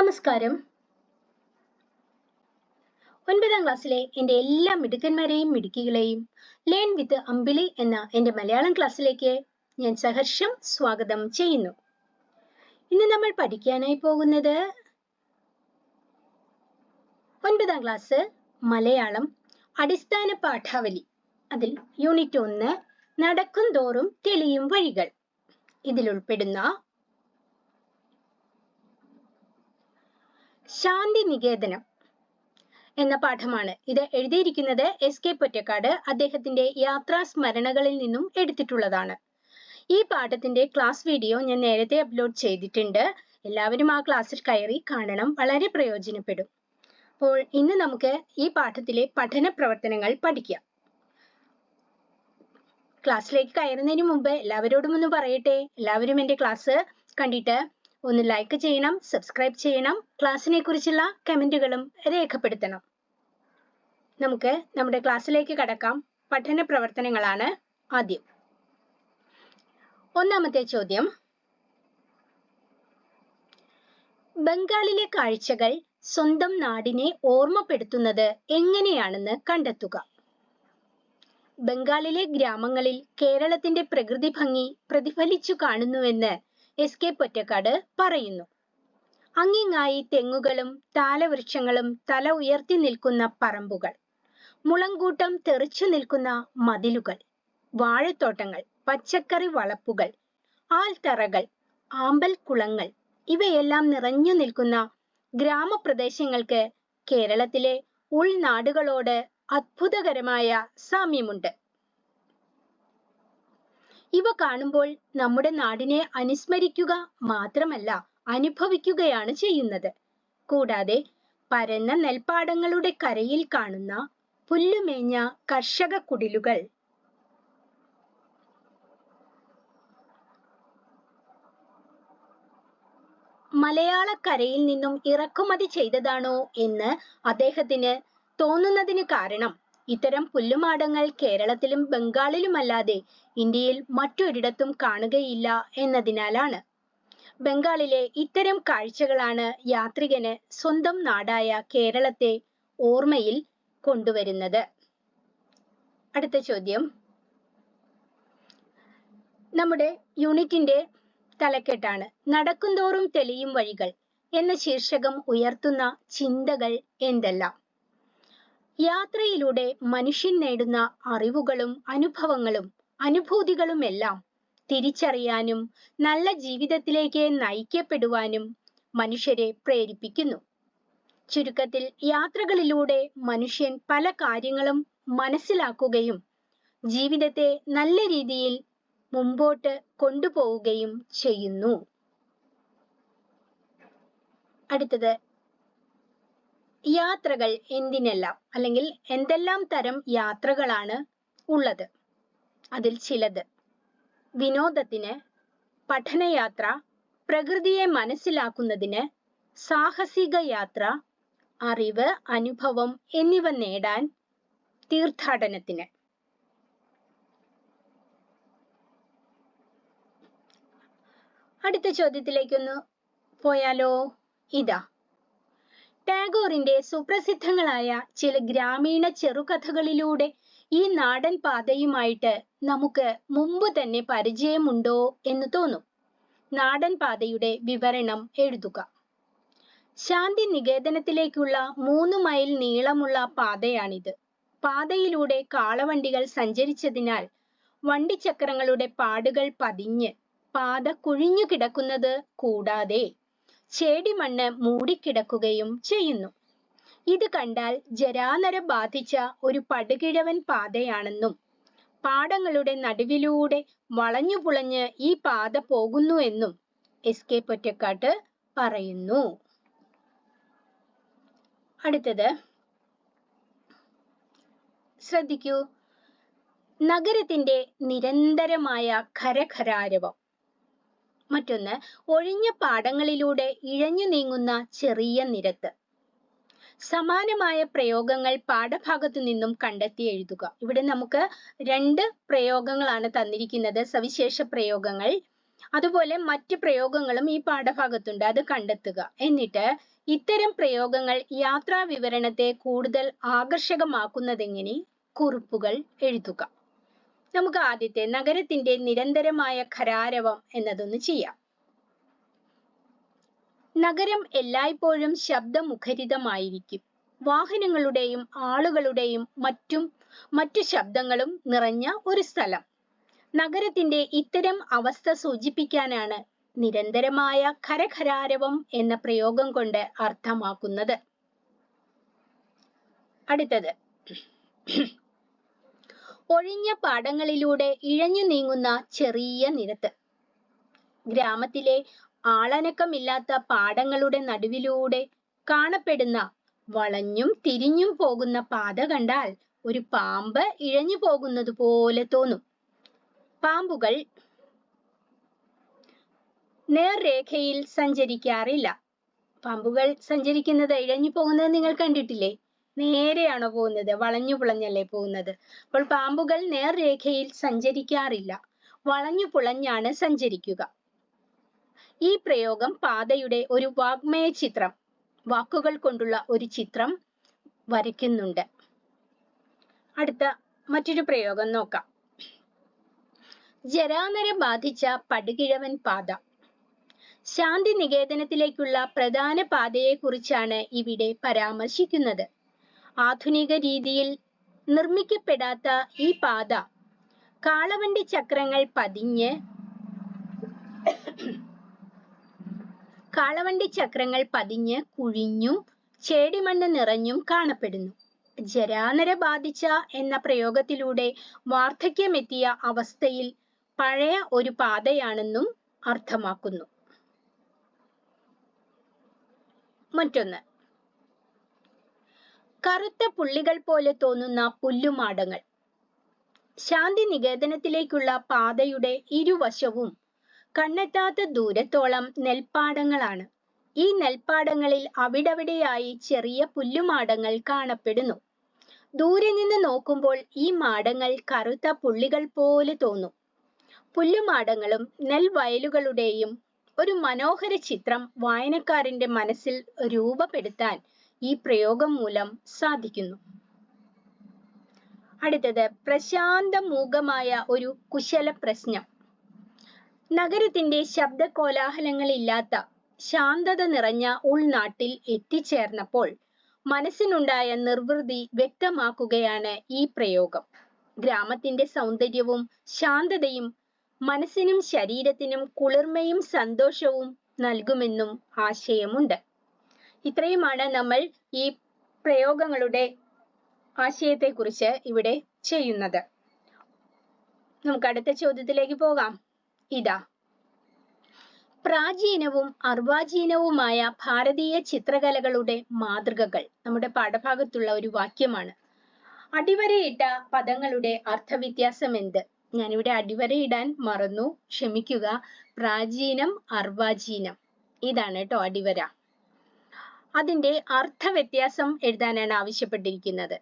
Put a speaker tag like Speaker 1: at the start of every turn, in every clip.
Speaker 1: നമസ്കാരം. 9ാം ക്ലാസ്സിലെ എൻ്റെ എല്ലാ മിടുക്കന്മാരെയും മിടുക്കികളെയും ലേൺ വിത്ത് അമ്പിളി എന്ന എൻ്റെ മലയാളം ക്ലാസ്സിലേക്ക് ഞാൻ സഹർഷം സ്വാഗതം ചെയ്യുന്നു. ഇന്ന് നമ്മൾ പഠിക്കാനായി പോകുന്നത് 9ാം ക്ലാസ് മലയാളം അടിസ്ഥാന പാഠാവലി. അതിൽ യൂണിറ്റ് 1 നടക്കും തോറും തെളിയും വഴികൾ. ഇതിൽ ഉൾപ്പെടുന്ന ശാന്തി നികേതനം എന്ന പാഠമാണ്. ഇത് എഴുതിയിരിക്കുന്നത് എസ് കെ പൊറ്റക്കാട്. അദ്ദേഹത്തിന്റെ യാത്രാ സ്മരണകളിൽ നിന്നും എടുത്തിട്ടുള്ളതാണ്. ഈ പാഠത്തിന്റെ ക്ലാസ് വീഡിയോ ഞാൻ നേരത്തെ അപ്ലോഡ് ചെയ്തിട്ടുണ്ട്. എല്ലാവരും ആ ക്ലാസ്സിൽ കയറി കാണണം, വളരെ പ്രയോജനപ്പെടും. അപ്പോൾ ഇന്ന് നമുക്ക് ഈ പാഠത്തിലെ പഠന പ്രവർത്തനങ്ങൾ പഠിക്കാം. ക്ലാസ്സിലേക്ക് കയറുന്നതിന് മുമ്പ് എല്ലാവരോടും ഒന്ന് പറയട്ടെ, എല്ലാവരും എൻ്റെ ക്ലാസ് കണ്ടിട്ട് ഒന്ന് ലൈക്ക് ചെയ്യണം, സബ്സ്ക്രൈബ് ചെയ്യണം, ക്ലാസ്സിനെ കുറിച്ചുള്ള കമന്റുകളും രേഖപ്പെടുത്തണം. നമുക്ക് നമ്മുടെ ക്ലാസ്സിലേക്ക് കടക്കാം. പഠന പ്രവർത്തനങ്ങളാണ് ആദ്യം. ഒന്നാമത്തെ ചോദ്യം, ബംഗാളിലെ കാഴ്ചകൾ സ്വന്തം നാടിനെ ഓർമ്മപ്പെടുത്തുന്നത് എങ്ങനെയാണെന്ന് കണ്ടെത്തുക. ബംഗാളിലെ ഗ്രാമങ്ങളിൽ കേരളത്തിന്റെ പ്രകൃതി ഭംഗി പ്രതിഫലിച്ചു കാണുന്നുവെന്ന് എസ് കെ പൊറ്റക്കാട് പറയുന്നു. അങ്ങിങ്ങായി തെങ്ങുകളും താലവൃക്ഷങ്ങളും തല ഉയർത്തി നിൽക്കുന്ന പറമ്പുകൾ, മുളങ്കൂട്ടം തെറിച്ചു നിൽക്കുന്ന മതിലുകൾ, വാഴത്തോട്ടങ്ങൾ, പച്ചക്കറി വളപ്പുകൾ, ആൽത്തറകൾ, ആമ്പൽ കുളങ്ങൾ ഇവയെല്ലാം നിറഞ്ഞു നിൽക്കുന്ന ഗ്രാമപ്രദേശങ്ങൾക്ക് കേരളത്തിലെ ഉൾനാടുകളോട് അത്ഭുതകരമായ സാമ്യമുണ്ട്. ഇവ കാണുമ്പോൾ നമ്മുടെ നാടിനെ അനുസ്മരിക്കുക മാത്രമല്ല അനുഭവിക്കുകയാണ് ചെയ്യുന്നത്. കൂടാതെ പരന്ന നെൽപ്പാടങ്ങളുടെ കരയിൽ കാണുന്ന പുല്ലുമേഞ്ഞ കർഷക കുടിലുകൾ, മലയാളക്കരയിൽ നിന്നും ഇറക്കുമതി ചെയ്തതാണോ എന്ന് അദ്ദേഹത്തിന് തോന്നുന്നതിന് കാരണം ഇത്തരം പുല്ലുമാടങ്ങൾ കേരളത്തിലും ബംഗാളിലുമല്ലാതെ ഇന്ത്യയിൽ മറ്റൊരിടത്തും കാണുകയില്ല എന്നതിനാലാണ്. ബംഗാളിലെ ഇത്തരം കാഴ്ചകളാണ് യാത്രികന് സ്വന്തം നാടായ കേരളത്തെ ഓർമ്മയിൽ കൊണ്ടുവരുന്നത്. അടുത്ത ചോദ്യം, നമ്മുടെ യൂണിറ്റിന്റെ തലക്കെട്ടാണ് നടക്കുന്തോറും തെളിയും വഴികൾ എന്ന ശീർഷകം ഉയർത്തുന്ന ചിന്തകൾ എന്തെല്ലാം? യാത്രയിലൂടെ മനുഷ്യൻ നേടുന്ന അറിവുകളും അനുഭവങ്ങളും അനുഭൂതികളുമെല്ലാം തിരിച്ചറിയാനും നല്ല ജീവിതത്തിലേക്ക് നയിക്കപ്പെടുവാനും മനുഷ്യരെ പ്രേരിപ്പിക്കുന്നു. ചുരുക്കത്തിൽ യാത്രകളിലൂടെ മനുഷ്യൻ പല കാര്യങ്ങളും മനസ്സിലാക്കുകയും ജീവിതത്തെ നല്ല രീതിയിൽ മുമ്പോട്ട് കൊണ്ടുപോവുകയും ചെയ്യുന്നു. അടുത്തത്, യാത്രകൾ എന്തിനെല്ലാം അല്ലെങ്കിൽ എന്തെല്ലാം തരം യാത്രകളാണ് ഉള്ളത്? അതിൽ ചിലത് വിനോദത്തിന്, പഠനയാത്ര, പ്രകൃതിയെ മനസ്സിലാക്കുന്നതിന്, സാഹസിക യാത്ര, അറിവ്, അനുഭവം എന്നിവ നേടാൻ, തീർത്ഥാടനത്തിന്. അടുത്ത ചോദ്യത്തിലേക്കൊന്ന് പോയാലോ? ഇതാ, ടാഗോറിന്റെ സുപ്രസിദ്ധങ്ങളായ ചില ഗ്രാമീണ ചെറുകഥകളിലൂടെ ഈ നാടൻ പാതയുമായിട്ട് നമുക്ക് മുമ്പ് തന്നെ പരിചയമുണ്ടോ എന്ന് തോന്നും. നാടൻ പാതയുടെ വിവരണം എഴുതുക. ശാന്തി നികേതനത്തിലേക്കുള്ള 3 മൈൽ നീളമുള്ള പാതയാണിത്. പാതയിലൂടെ കാളവണ്ടികൾ സഞ്ചരിച്ചതിനാൽ വണ്ടിച്ചക്രങ്ങളുടെ പാടുകൾ പതിഞ്ഞ് പാത കുഴിഞ്ഞു കിടക്കുന്നത് കൂടാതെ ചേടിമണ്ണ് മൂടിക്കിടക്കുകയും ചെയ്യുന്നു. ഇത് കണ്ടാൽ ജരാനര ബാധിച്ച ഒരു പടുകിഴവൻ പാതയാണെന്നും പാടങ്ങളുടെ നടുവിലൂടെ വളഞ്ഞുപുളഞ്ഞ് ഈ പാത പോകുന്നു എന്നും എസ് കെ പൊറ്റക്കാട് പറയുന്നു. അടുത്തത് ശ്രദ്ധിക്കൂ, നഗരത്തിന്റെ നിരന്തരമായ ഖരഖരാരവം. മറ്റൊന്ന്, ഒഴിഞ്ഞ പാടങ്ങളിലൂടെ ഇഴഞ്ഞു നീങ്ങുന്ന ചെറിയ നിരത്ത്. സമാനമായ പ്രയോഗങ്ങൾ പാഠഭാഗത്തു നിന്നും കണ്ടെത്തി എഴുതുക. ഇവിടെ നമുക്ക് 2 പ്രയോഗങ്ങളാണ് തന്നിരിക്കുന്നത്, സവിശേഷ പ്രയോഗങ്ങൾ. അതുപോലെ മറ്റ് പ്രയോഗങ്ങളും ഈ പാഠഭാഗത്തുണ്ട്, അത് കണ്ടെത്തുക. എന്നിട്ട് ഇത്തരം പ്രയോഗങ്ങൾ യാത്രാ വിവരണത്തെ കൂടുതൽ ആകർഷകമാക്കുന്നതെങ്ങനെ? കുറിപ്പുകൾ എഴുതുക. നമുക്ക് ആദ്യത്തെ നഗരത്തിന്റെ നിരന്തരമായ ഖരാരവം എന്നതൊന്ന് ചെയ്യാം. നഗരം എല്ലായ്പ്പോഴും ശബ്ദമുഖരിതമായിരിക്കും. വാഹനങ്ങളുടെയും ആളുകളുടെയും മറ്റു ശബ്ദങ്ങളും നിറഞ്ഞ ഒരു സ്ഥലം. നഗരത്തിന്റെ ഇത്തരം അവസ്ഥ സൂചിപ്പിക്കാനാണ് നിരന്തരമായ ഖരഖരാരവം എന്ന പ്രയോഗം കൊണ്ട് അർത്ഥമാക്കുന്നത്. അടുത്തത്, ഒഴിഞ്ഞ പാടങ്ങളിലൂടെ ഇഴഞ്ഞു നീങ്ങുന്ന ചെറിയ നിരത്ത്. ഗ്രാമത്തിലെ ആളനക്കമില്ലാത്ത പാടങ്ങളുടെ നടുവിലൂടെ കാണപ്പെടുന്ന വളഞ്ഞും തിരിഞ്ഞും പോകുന്ന പാത കണ്ടാൽ ഒരു പാമ്പ് ഇഴഞ്ഞു പോകുന്നത് പോലെ തോന്നും. പാമ്പുകൾ നേർരേഖയിൽ സഞ്ചരിക്കാറില്ല. പാമ്പുകൾ സഞ്ചരിക്കുന്നത്, ഇഴഞ്ഞു പോകുന്നത് നിങ്ങൾ കണ്ടിട്ടില്ലേ? നേരെയാണോ പോകുന്നത്? വളഞ്ഞു പുളഞ്ഞല്ലേ പോകുന്നത്? അപ്പോൾ പാമ്പുകൾ നേർരേഖയിൽ സഞ്ചരിക്കാറില്ല, വളഞ്ഞു പുളഞ്ഞാണ് സഞ്ചരിക്കുക. ഈ പ്രയോഗം പാതയുടെ ഒരു വാഗ്മയ ചിത്രം, വാക്കുകൾ കൊണ്ടുള്ള ഒരു ചിത്രം വരയ്ക്കുന്നുണ്ട്. അടുത്ത മറ്റൊരു പ്രയോഗം നോക്കാം. ജരാനര ബാധിച്ച പടുകിഴവൻ പാത. ശാന്തി നികേതനത്തിലേക്കുള്ള പ്രധാന പാതയെ കുറിച്ചാണ് ഇവിടെ പരാമർശിക്കുന്നത്. ആധുനിക രീതിയിൽ നിർമ്മിക്കപ്പെടാത്ത ഈ പാത കാളവണ്ടി ചക്രങ്ങൾ പതിഞ്ഞ് കുഴിഞ്ഞും ചേടിമണ്ണ് നിറഞ്ഞും കാണപ്പെടുന്നു. ജരാനര ബാധിച്ച എന്ന പ്രയോഗത്തിലൂടെ വാർദ്ധക്യമെത്തിയ അവസ്ഥയിൽ പഴയ ഒരു പാതയാണെന്നും അർത്ഥമാക്കുന്നു. മറ്റൊന്ന്, കറുത്ത പുള്ളികൾ പോലെ തോന്നുന്ന പുല്ലുമാടങ്ങൾ. ശാന്തി നികേതനത്തിലേക്കുള്ള പാതയുടെ ഇരുവശവും കണ്ണെത്താത്ത ദൂരത്തോളം നെൽപ്പാടങ്ങളാണ്. ഈ നെൽപ്പാടങ്ങളിൽ അവിടവിടെയായി ചെറിയ പുല്ലുമാടങ്ങൾ കാണപ്പെടുന്നു. ദൂരെ നിന്ന് നോക്കുമ്പോൾ ഈ മാടങ്ങൾ കറുത്ത പുള്ളികൾ പോലെ തോന്നും. പുല്ലുമാടങ്ങളും നെൽവയലുകളുടെയും ഒരു മനോഹര ചിത്രം വായനക്കാരന്റെ മനസ്സിൽ രൂപപ്പെടുത്താൻ ഈ പ്രയോഗം മൂലം സാധിക്കുന്നു. അടുത്തത്, പ്രശാന്തമൂകമായ ഒരു കുശല പ്രശ്നം. നഗരത്തിന്റെ ശബ്ദ കോലാഹലങ്ങളില്ലാത്ത ശാന്തത നിറഞ്ഞ ഉൾനാട്ടിൽ എത്തിച്ചേർന്നപ്പോൾ മനസ്സിനുണ്ടായ നിർവൃതി വ്യക്തമാക്കുകയാണ് ഈ പ്രയോഗം. ഗ്രാമത്തിന്റെ സൗന്ദര്യവും ശാന്തതയും മനസ്സിനും ശരീരത്തിനും കുളിർമയും സന്തോഷവും നൽകുമെന്നും ആശയമുണ്ട്. ഇത്രയുമാണ് നമ്മൾ ഈ പ്രയോഗങ്ങളുടെ ആശയത്തെക്കുറിച്ച് ഇവിടെ ചെയ്യുന്നത്. നമുക്ക് അടുത്ത ചോദ്യത്തിലേക്ക് പോകാം. ഇതാ, പ്രാചീനവും അർവാചീനവുമായ ഭാരതീയ ചിത്രകലകളുടെ മാതൃകകൾ. നമ്മുടെ പാഠഭാഗത്തുള്ള ഒരു വാക്യമാണ്. അടിവരയിട്ട പദങ്ങളുടെ അർത്ഥവ്യത്യാസം എന്ത്? ഞാനിവിടെ അടിവരയിടാൻ മറന്നു, ക്ഷമിക്കുക. പ്രാചീനം, അർവാചീനം, ഇതാണ് കേട്ടോ അടിവര. അതിന്റെ അർത്ഥവ്യത്യാസം എഴുതാനാണ് ആവശ്യപ്പെട്ടിരിക്കുന്നത്.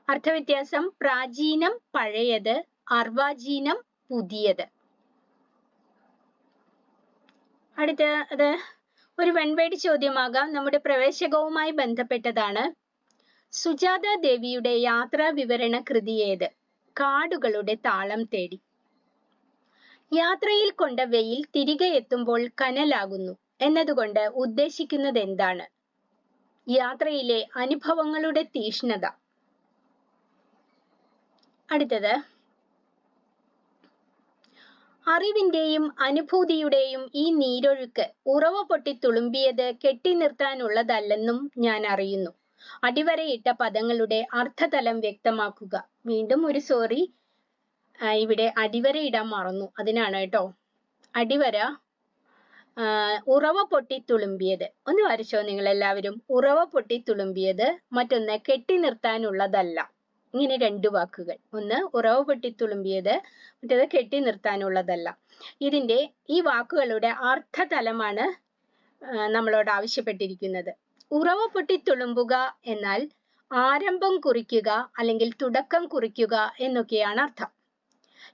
Speaker 1: അർത്ഥവ്യത്യാസം: പ്രാചീനം പഴയത്, അർവാചീനം പുതിയത്. അടുത്തത് ഒരു വൺ വേർഡ് ചോദ്യമാകാം, നമ്മുടെ പ്രവേശകവുമായി ബന്ധപ്പെട്ടതാണ്. സുജാത ദേവിയുടെ യാത്രാ വിവരണ കൃതി ഏത്? കാടുകളുടെ താളം തേടി. യാത്രയിൽ കൊണ്ട വെയിൽ തിരികെ എത്തുമ്പോൾ കനലാകുന്നു എന്നതുകൊണ്ട് ഉദ്ദേശിക്കുന്നത് എന്താണ്? യാത്രയിലെ അനുഭവങ്ങളുടെ തീഷ്ണത. അടുത്തത്, അറിവിന്റെയും അനുഭൂതിയുടെയും ഈ നീരൊഴുക്ക് ഉറവ പൊട്ടി തുളുമ്പിയത് കെട്ടി നിർത്താനുള്ളതല്ലെന്നും ഞാൻ അറിയുന്നു. അടിവരയിട്ട പദങ്ങളുടെ അർത്ഥതലം വ്യക്തമാക്കുക. വീണ്ടും ഒരു സോറി, ഇവിടെ അടിവര ഇടാൻ മറന്നു, അതിനാണ് കേട്ടോ. അടിവര, ഉറവ പൊട്ടി തുളുമ്പിയത്. ഒന്ന് വരച്ചോ നിങ്ങൾ എല്ലാവരും. ഉറവ പൊട്ടി തുളുമ്പിയത്, മറ്റൊന്ന് കെട്ടി നിർത്താനുള്ളതല്ല. ഇങ്ങനെ രണ്ട് വാക്കുകൾ. ഒന്ന് ഉറവ പൊട്ടി തുളുമ്പിയത്, മറ്റേത് കെട്ടി നിർത്താനുള്ളതല്ല. ഇതിന്റെ ഈ വാക്കുകളുടെ അർത്ഥതലമാണ് നമ്മളോട് ആവശ്യപ്പെട്ടിരിക്കുന്നത്. ഉറവ പൊട്ടി തുളുമ്പുക എന്നാൽ ആരംഭം കുറിക്കുക അല്ലെങ്കിൽ തുടക്കം കുറിക്കുക എന്നൊക്കെയാണ് അർത്ഥം.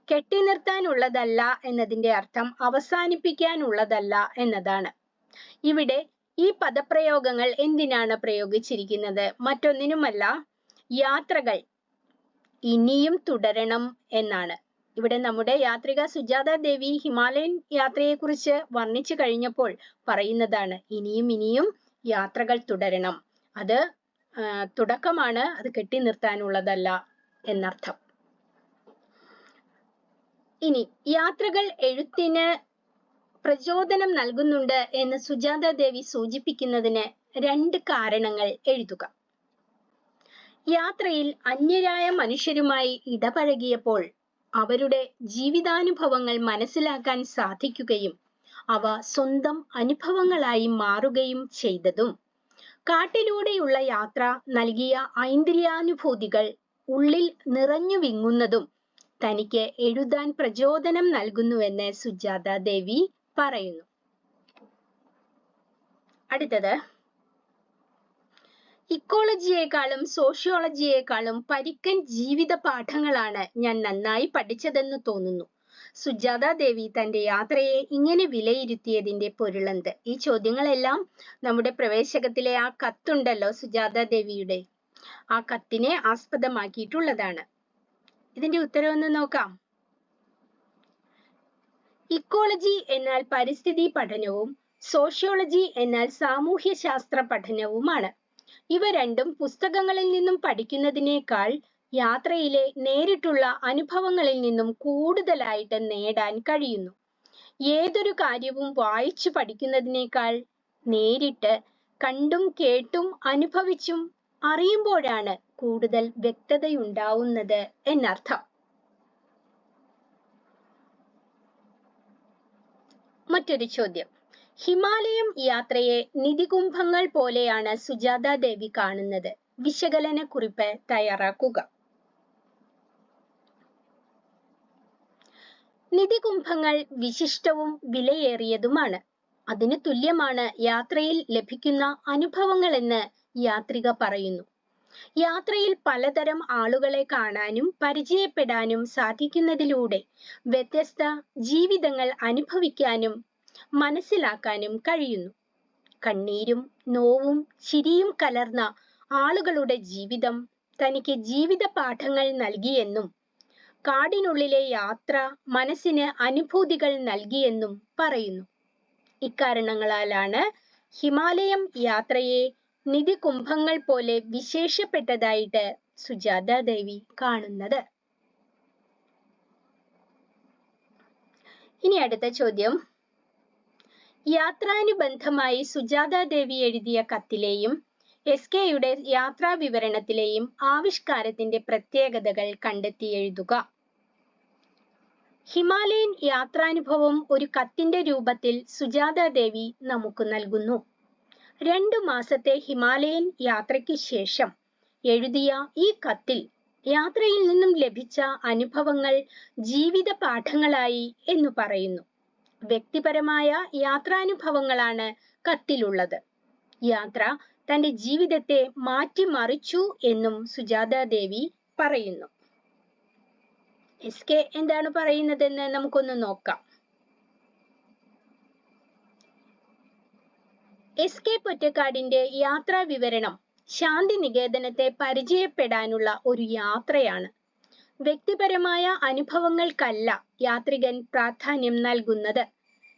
Speaker 1: കെട്ടി നിർത്താനുള്ളതല്ല എന്നതിന്റെ അർത്ഥം അവസാനിപ്പിക്കാനുള്ളതല്ല എന്നതാണ്. ഇവിടെ ഈ പദപ്രയോഗങ്ങൾ എന്തിനാണ് പ്രയോഗിച്ചിരിക്കുന്നത്? മറ്റൊന്നിനുമല്ല, യാത്രകൾ ഇനിയും തുടരണം എന്നാണ്. ഇവിടെ നമ്മുടെ യാത്രിക സുജാത ദേവി ഹിമാലയൻ യാത്രയെക്കുറിച്ച് വർണ്ണിച്ചു കഴിഞ്ഞപ്പോൾ പറയുന്നതാണ്, ഇനിയും ഇനിയും യാത്രകൾ തുടരണം. അത് തുടക്കമാണ്, അത് കെട്ടി നിർത്താനുള്ളതല്ല എന്നർത്ഥം. ഇനി യാത്രകൾ എഴുത്തിന് പ്രചോദനം നൽകുന്നുണ്ട് എന്ന് സുജാത ദേവി സൂചിപ്പിക്കുന്നതിന് 2 കാരണങ്ങൾ എഴുതുക. യാത്രയിൽ അന്യരായ മനുഷ്യരുമായി ഇടപഴകിയപ്പോൾ അവരുടെ ജീവിതാനുഭവങ്ങൾ മനസ്സിലാക്കാൻ സാധിക്കുകയും അവ സ്വന്തം അനുഭവങ്ങളായി മാറുകയും ചെയ്തതും, കാട്ടിലൂടെയുള്ള യാത്ര നൽകിയ ഐന്ദ്രിയാനുഭൂതികൾ ഉള്ളിൽ നിറഞ്ഞു വിങ്ങുന്നതും തനിക്ക് എഴുതാൻ പ്രചോദനം നൽകുന്നുവെന്ന് സുജാത ദേവി പറയുന്നു. അടുത്തത്, ഇക്കോളജിയെക്കാളും സോഷ്യോളജിയെക്കാളും പരുക്കൻ ജീവിത പാഠങ്ങളാണ് ഞാൻ നന്നായി പഠിച്ചതെന്ന് തോന്നുന്നു. സുജാത ദേവി തന്റെ യാത്രയെ ഇങ്ങനെ വിലയിരുത്തിയതിന്റെ പൊരുളെന്ത്? ഈ ചോദ്യങ്ങളെല്ലാം നമ്മുടെ പ്രവേശകത്തിലെ ആ കത്തുണ്ടല്ലോ സുജാത ദേവിയുടെ, ആ കത്തിനെ ആസ്പദമാക്കിയിട്ടുള്ളതാണ്. ഇതിന്റെ ഉത്തരം ഒന്ന് നോക്കാം. ഇക്കോളജി എന്നാൽ പരിസ്ഥിതി പഠനവും സോഷ്യോളജി എന്നാൽ സാമൂഹ്യ ശാസ്ത്ര പഠനവുമാണ്. ഇവ രണ്ടും പുസ്തകങ്ങളിൽ നിന്നും പഠിക്കുന്നതിനേക്കാൾ യാത്രയിലെ നേരിട്ടുള്ള അനുഭവങ്ങളിൽ നിന്നും കൂടുതലായിട്ട് നേടാൻ കഴിയുന്നു. ഏതൊരു കാര്യവും വായിച്ചു പഠിക്കുന്നതിനേക്കാൾ നേരിട്ട് കണ്ടും കേട്ടും അനുഭവിച്ചും അറിയുമ്പോഴാണ് കൂടുതൽ വ്യക്തതയുണ്ടാവുന്നത് എന്നർത്ഥം. മറ്റൊരു ചോദ്യം, ഹിമാലയം യാത്രയെ നിധികുംഭങ്ങൾ പോലെയാണ് സുജാത ദേവി കാണുന്നത്. വിശകലന കുറിപ്പ് തയ്യാറാക്കുക. നിധികുംഭങ്ങൾ വിശിഷ്ടവും വിലയേറിയതുമാണ്. അതിന് തുല്യമാണ് യാത്രയിൽ ലഭിക്കുന്ന അനുഭവങ്ങളെന്ന് യാത്രിക പറയുന്നു. യാത്രയിൽ പലതരം ആളുകളെ കാണാനും പരിചയപ്പെടാനും സാധിക്കുന്നതിലൂടെ വ്യത്യസ്ത ജീവിതങ്ങൾ അനുഭവിക്കാനും മനസ്സിലാക്കാനും കഴിയുന്നു. കണ്ണീരും നോവും ചിരിയും കലർന്ന ആളുകളുടെ ജീവിതം തനിക്ക് ജീവിത പാഠങ്ങൾ നൽകിയെന്നും കാടിനുള്ളിലെ യാത്ര മനസ്സിന് അനുഭൂതികൾ നൽകിയെന്നും പറയുന്നു. ഇക്കാരണങ്ങളാലാണ് ഹിമാലയം യാത്രയെ നിധികുംഭങ്ങൾ പോലെ വിശേഷപ്പെട്ടതായിട്ട് സുജാത ദേവി കാണുന്നത്. ഇനി അടുത്ത ചോദ്യം, യാത്രാനുബന്ധമായി സുജാത ദേവി എഴുതിയ കത്തിലെയും എസ്കെയുടെ യാത്രാ വിവരണത്തിലെയും ആവിഷ്കാരത്തിന്റെ പ്രത്യേകതകൾ കണ്ടെത്തി എഴുതുക. ഹിമാലയൻ യാത്രാനുഭവം ഒരു കത്തിന്റെ രൂപത്തിൽ സുജാത ദേവി നമുക്ക് നൽകുന്നു. 2 മാസത്തെ ഹിമാലയൻ യാത്രയ്ക്ക് ശേഷം എഴുതിയ ഈ കത്തിൽ യാത്രയിൽ നിന്നും ലഭിച്ച അനുഭവങ്ങൾ ജീവിത പാഠങ്ങളായി എന്ന് പറയുന്നു. വ്യക്തിപരമായ യാത്രാനുഭവങ്ങളാണ് കത്തിലുള്ളത്. യാത്ര തന്റെ ജീവിതത്തെ മാറ്റിമറിച്ചു എന്നും സുജാത ദേവി പറയുന്നു. എസ്കെ എന്താണ് പറയുന്നതെന്ന് നമുക്കൊന്ന് നോക്കാം. എസ്കെ പൊറ്റക്കാടിന്റെ യാത്രാ വിവരണം ശാന്തിനികേതനത്തെ പരിചയപ്പെടാനുള്ള ഒരു യാത്രയാണ്. വ്യക്തിപരമായ അനുഭവങ്ങൾക്കല്ല യാത്രികൻ പ്രാധാന്യം നൽകുന്നത്.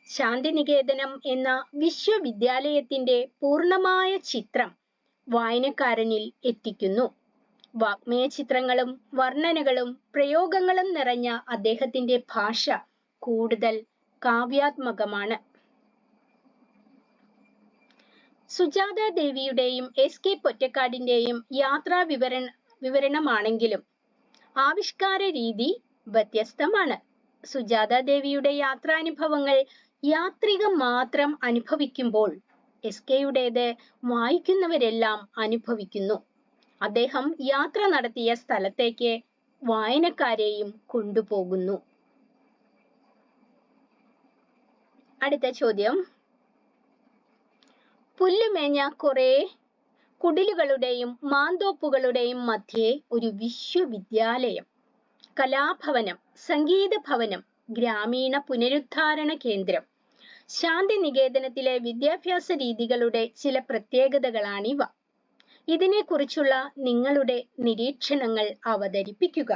Speaker 1: ശാന്തിനികേതനം എന്ന വിശ്വവിദ്യാലയത്തിന്റെ പൂർണ്ണമായ ചിത്രം വായനക്കാരനിൽ എത്തിക്കുന്നു. വാഗ്മയ ചിത്രങ്ങളും വർണ്ണനകളും പ്രയോഗങ്ങളും നിറഞ്ഞ അദ്ദേഹത്തിന്റെ ഭാഷ കൂടുതൽ കാവ്യാത്മകമാണ്. സുജാത ദേവിയുടെയും എസ്കെ പൊറ്റക്കാടിന്റെയും യാത്രാ വിവരണമാണെങ്കിലും ആവിഷ്കാര രീതി വ്യത്യസ്തമാണ്. സുജാത ദേവിയുടെ യാത്രാനുഭവങ്ങൾ യാത്രിക മാത്രം അനുഭവിക്കുമ്പോൾ എസ്കെയുടേത് വായിക്കുന്നവരെല്ലാം അനുഭവിക്കുന്നു. അദ്ദേഹം യാത്ര നടത്തിയ സ്ഥലത്തേക്ക് വായനക്കാരെയും കൊണ്ടുപോകുന്നു. അടുത്ത ചോദ്യം, പുല്ലുമേഞ്ഞ കുറെ കുടിലുകളുടെയും മാന്തോപ്പുകളുടെയും മധ്യേ ഒരു വിശ്വവിദ്യാലയം. കലാഭവനം, സംഗീത ഭവനം, ഗ്രാമീണ പുനരുദ്ധാരണ കേന്ദ്രം. ശാന്തിനികേതനത്തിലെ വിദ്യാഭ്യാസ രീതികളുടെ ചില പ്രത്യേകതകളാണിവ. ഇതിനെക്കുറിച്ചുള്ള നിങ്ങളുടെ നിരീക്ഷണങ്ങൾ അവതരിപ്പിക്കുക.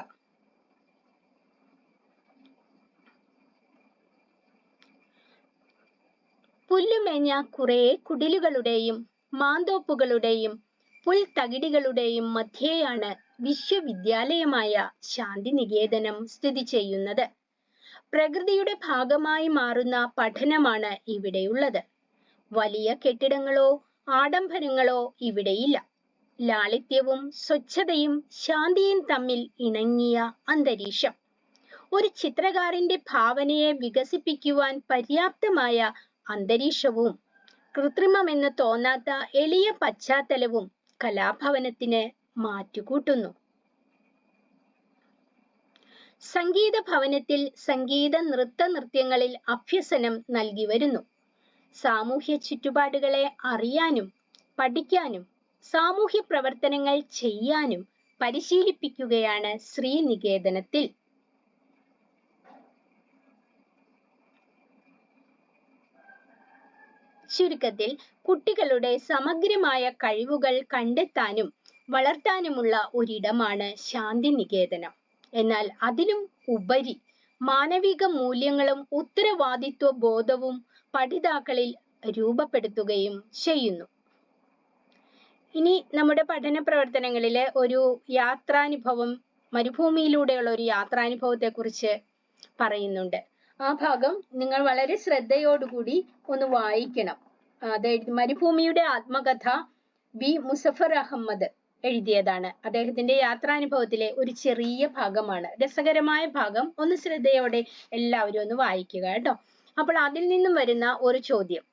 Speaker 1: പുല്ലുമേഞ്ഞ കുറേ കുടിലുകളുടെയും മാന്തോപ്പുകളുടെയും പുൽത്തകിടികളുടെയും മധ്യേയാണ് വിശ്വവിദ്യാലയമായ ശാന്തിനികേതനം സ്ഥിതി ചെയ്യുന്നത്. പ്രകൃതിയുടെ ഭാഗമായി മാറുന്ന പഠനമാണ് ഇവിടെയുള്ളത്. വലിയ കെട്ടിടങ്ങളോ ആഡംബരങ്ങളോ ഇവിടെയില്ല. ലാളിത്യവും സ്വച്ഛതയും ശാന്തിയും തമ്മിൽ ഇണങ്ങിയ അന്തരീക്ഷം. ഒരു ചിത്രകാരന്റെ ഭാവനയെ വികസിപ്പിക്കുവാൻ പര്യാപ്തമായ അന്തരീക്ഷവും കൃത്രിമമെന്ന് തോന്നാത്ത എളിയ പശ്ചാത്തലവും കലാഭവനത്തിന് മാറ്റുകൂട്ടുന്നു. സംഗീത ഭവനത്തിൽ സംഗീത നൃത്യങ്ങളിൽ അഭ്യസനം നൽകി വരുന്നു. സാമൂഹ്യ ചുറ്റുപാടുകളെ അറിയാനും പഠിക്കാനും സാമൂഹ്യ പ്രവർത്തനങ്ങൾ ചെയ്യാനും പരിശീലിപ്പിക്കുകയാണ് ശ്രീനികേതനത്തിൽ. ചുരുക്കത്തിൽ കുട്ടികളുടെ സമഗ്രമായ കഴിവുകൾ കണ്ടെത്താനും വളർത്താനുമുള്ള ഒരിടമാണ് ശാന്തിനികേതനം. എന്നാൽ അതിലും ഉപരി മാനവിക മൂല്യങ്ങളും ഉത്തരവാദിത്വ ബോധവും പഠിതാക്കളിൽ രൂപപ്പെടുത്തുകയും ചെയ്യുന്നു. ഇനി നമ്മുടെ പഠന പ്രവർത്തനങ്ങളിലെ ഒരു യാത്രാനുഭവം, മരുഭൂമിയിലൂടെയുള്ള ഒരു യാത്രാനുഭവത്തെ കുറിച്ച് പറയുന്നുണ്ട്. ആ ഭാഗം നിങ്ങൾ വളരെ ശ്രദ്ധയോടുകൂടി ഒന്ന് വായിക്കണം. അതായത് മരുഭൂമിയുടെ ആത്മകഥ ബി മുസഫർ അഹമ്മദ് എഴുതിയതാണ്. അദ്ദേഹത്തിന്റെ യാത്രാനുഭവത്തിലെ ഒരു ചെറിയ ഭാഗമാണ്. രസകരമായ ഭാഗം. ഒന്ന് ശ്രദ്ധയോടെ എല്ലാവരും ഒന്ന് വായിക്കുക കേട്ടോ. അപ്പോൾ അതിൽ നിന്നും വരുന്ന ഒരു ചോദ്യം: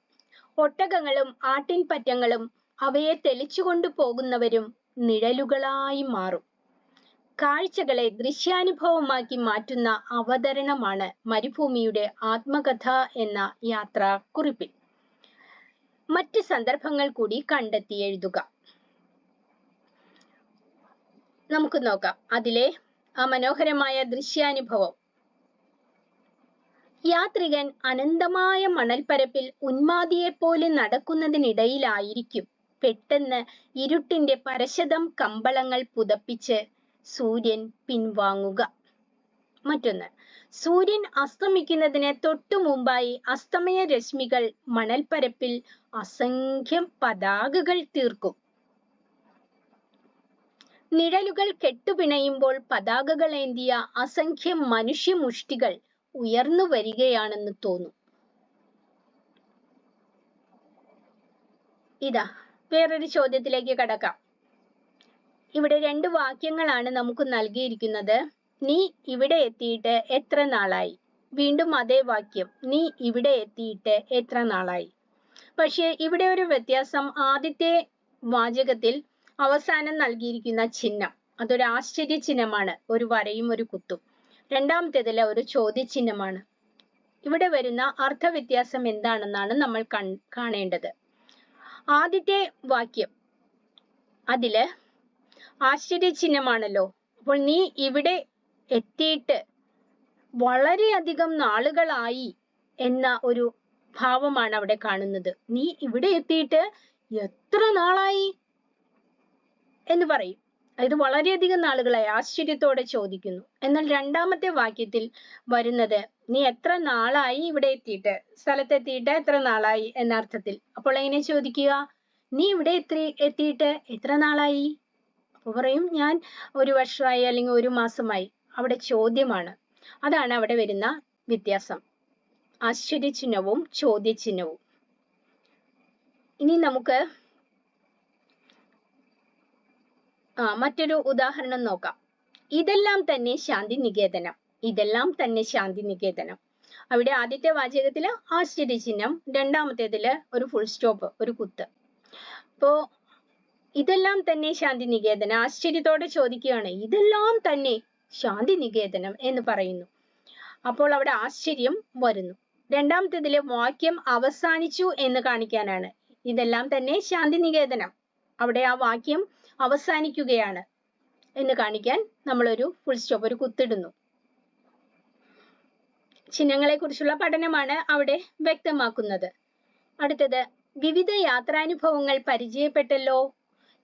Speaker 1: ഒട്ടകങ്ങളും ആട്ടിൻപറ്റങ്ങളും അവയെ തെളിച്ചുകൊണ്ടു പോകുന്നവരും നിഴലുകളായി മാറും. കാഴ്ചകളെ ദൃശ്യാനുഭവമാക്കി മാറ്റുന്ന അവതരണമാണ് മരുഭൂമിയുടെ ആത്മകഥ എന്ന യാത്രാക്കുറിപ്പിൽ. മറ്റ് സന്ദർഭങ്ങൾ കൂടി കണ്ടെത്തി എഴുതുക. നമുക്ക് നോക്കാം അതിലെ ആ മനോഹരമായ ദൃശ്യാനുഭവം. യാത്രികൻ അനന്തമായ മണൽപ്പരപ്പിൽ ഉന്മാദിയെപ്പോലെ നടക്കുന്നതിനിടയിലായിരിക്കും പെട്ടെന്ന് ഇരുട്ടിന്റെ പരശതം കമ്പളങ്ങൾ പുതപ്പിച്ച് സൂര്യൻ പിൻവാങ്ങുക. മറ്റൊന്ന്, സൂര്യൻ അസ്തമിക്കുന്നതിന് തൊട്ടു മുമ്പായി അസ്തമയ രശ്മികൾ മണൽപ്പരപ്പിൽ അസംഖ്യം പതാകകൾ തീർക്കും. നിഴലുകൾ കെട്ടുപിണയുമ്പോൾ പതാകകൾ ഏന്തിയ അസംഖ്യം മനുഷ്യമുഷ്ടികൾ ഉയർന്നു വരികയാണെന്ന് തോന്നും. ഇതാ വേറൊരു ചോദ്യത്തിലേക്ക് കടക്കാം. ഇവിടെ 2 വാക്യങ്ങളാണ് നമുക്ക് നൽകിയിരിക്കുന്നത്. നീ ഇവിടെ എത്തിയിട്ട് എത്ര നാളായി? വീണ്ടും അതേ വാക്യം, നീ ഇവിടെ എത്തിയിട്ട് എത്ര നാളായി? പക്ഷേ ഇവിടെ ഒരു വ്യത്യാസം. ആദ്യത്തെ വാചകത്തിൽ അവസാനം നൽകിയിരിക്കുന്ന ചിഹ്നം അതൊരു ആശ്ചര്യ ചിഹ്നമാണ്, ഒരു വരയും ഒരു കുത്തും. രണ്ടാമത്തേതിൽ ഒരു ചോദ്യചിഹ്നമാണ്. ഇവിടെ വരുന്ന അർത്ഥവ്യത്യാസം എന്താണെന്നാണ് നമ്മൾ കാണേണ്ടത്. ആദ്യത്തെ വാക്യം അതില് ആശ്ചര്യചിഹ്നമാണല്ലോ. അപ്പോൾ നീ ഇവിടെ എത്തിയിട്ട് വളരെയധികം നാളുകളായി എന്ന ഒരു ഭാവമാണ് അവിടെ കാണുന്നത്. നീ ഇവിടെ എത്തിയിട്ട് എത്ര നാളായി എന്ന് പറയും. ഇത് വളരെയധികം നാളുകളായി ആശ്ചര്യത്തോടെ ചോദിക്കുന്നു. എന്നാൽ രണ്ടാമത്തെ വാക്യത്തിൽ വരുന്നത് നീ എത്ര നാളായി ഇവിടെ എത്തിയിട്ട്, സ്ഥലത്തെത്തിയിട്ട് എത്ര നാളായി എന്ന അർത്ഥത്തിൽ. അപ്പോൾ എങ്ങനെ ചോദിക്കുക? നീ ഇവിടെ എത്തിയിട്ട് എത്ര നാളായി? അപ്പൊ പറയും ഞാൻ 1 വർഷമായി അല്ലെങ്കിൽ 1 മാസമായി. അവിടെ ചോദ്യമാണ്. അതാണ് അവിടെ വരുന്ന വ്യത്യാസം, ആശ്ചര്യചിഹ്നവും ചോദ്യചിഹ്നവും. ഇനി നമുക്ക് മറ്റൊരു ഉദാഹരണം നോക്കാം. ഇതെല്ലാം തന്നെ ശാന്തിനികേതനം. ഇതെല്ലാം തന്നെ ശാന്തിനികേതനം. അവിടെ ആദ്യത്തെ വാചകത്തില് ആശ്ചര്യചിഹ്നം, രണ്ടാമത്തേതില് ഒരു ഫുൾ സ്റ്റോപ്പ്, ഒരു കുത്ത്. അപ്പോ ഇതെല്ലാം തന്നെ ശാന്തിനികേതനം. ആശ്ചര്യത്തോടെ ചോദിക്കുകയാണ്, ഇതെല്ലാം തന്നെ ശാന്തിനികേതനം എന്ന് പറയുന്നു. അപ്പോൾ അവിടെ ആശ്ചര്യം വരുന്നു. രണ്ടാമത്തേതിലെ വാക്യം അവസാനിച്ചു എന്ന് കാണിക്കാനാണ്. ഇതെല്ലാം തന്നെ ശാന്തിനികേതനം, അവിടെ ആ വാക്യം അവസാനിക്കുകയാണ് എന്ന് കാണിക്കാൻ നമ്മളൊരു ഫുൾ സ്റ്റോപ്പ്, ഒരു കുത്തിടുന്നു. ചിഹ്നങ്ങളെ കുറിച്ചുള്ള പഠനമാണ് അവിടെ വ്യക്തമാക്കുന്നത്. അടുത്തത്, വിവിധ യാത്രാനുഭവങ്ങൾ പരിചയപ്പെട്ടല്ലോ.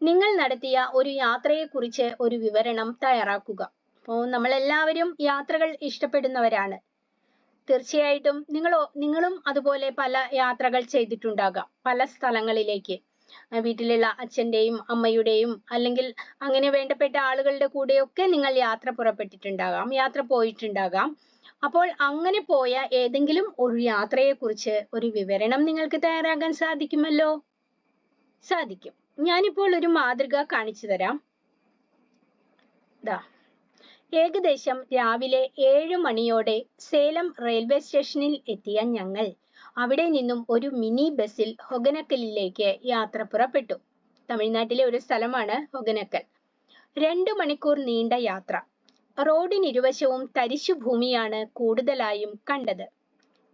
Speaker 1: നിങ്ങൾ നടത്തിയ ഒരു യാത്രയെക്കുറിച്ച് ഒരു വിവരണം തയ്യാറാക്കുക. അപ്പോൾ നമ്മളെല്ലാവരും യാത്രകൾ ഇഷ്ടപ്പെടുന്നവരാണ്. തീർച്ചയായിട്ടും നിങ്ങളും അതുപോലെ പല യാത്രകൾ ചെയ്തിട്ടുണ്ടാകാം, പല സ്ഥലങ്ങളിലേക്ക്. വീട്ടിലുള്ള അച്ഛന്റെയും അമ്മയുടെയും അല്ലെങ്കിൽ അങ്ങനെ വേണ്ടപ്പെട്ട ആളുകളുടെ കൂടെയൊക്കെ നിങ്ങൾ യാത്ര പുറപ്പെട്ടിട്ടുണ്ടാകാം, യാത്ര പോയിട്ടുണ്ടാകാം. അപ്പോൾ അങ്ങനെ പോയ ഏതെങ്കിലും ഒരു യാത്രയെക്കുറിച്ച് ഒരു വിവരണം നിങ്ങൾക്ക് തയ്യാറാക്കാൻ സാധിക്കുമല്ലോ. സാധിക്കും. ഞാനിപ്പോൾ ഒരു മാതൃക കാണിച്ചു തരാം. ഏകദേശം രാവിലെ 7 മണിയോടെ സേലം റെയിൽവേ സ്റ്റേഷനിൽ എത്തിയ ഞങ്ങൾ അവിടെ നിന്നും ഒരു മിനി ബസ്സിൽ ഹൊഗനക്കലിലേക്ക് യാത്ര പുറപ്പെട്ടു. തമിഴ്നാട്ടിലെ ഒരു സ്ഥലമാണ് ഹൊഗനക്കൽ. 2 മണിക്കൂർ നീണ്ട യാത്ര. റോഡിനിരുവശവും തരിശുഭൂമിയാണ് കൂടുതലായും കണ്ടത്.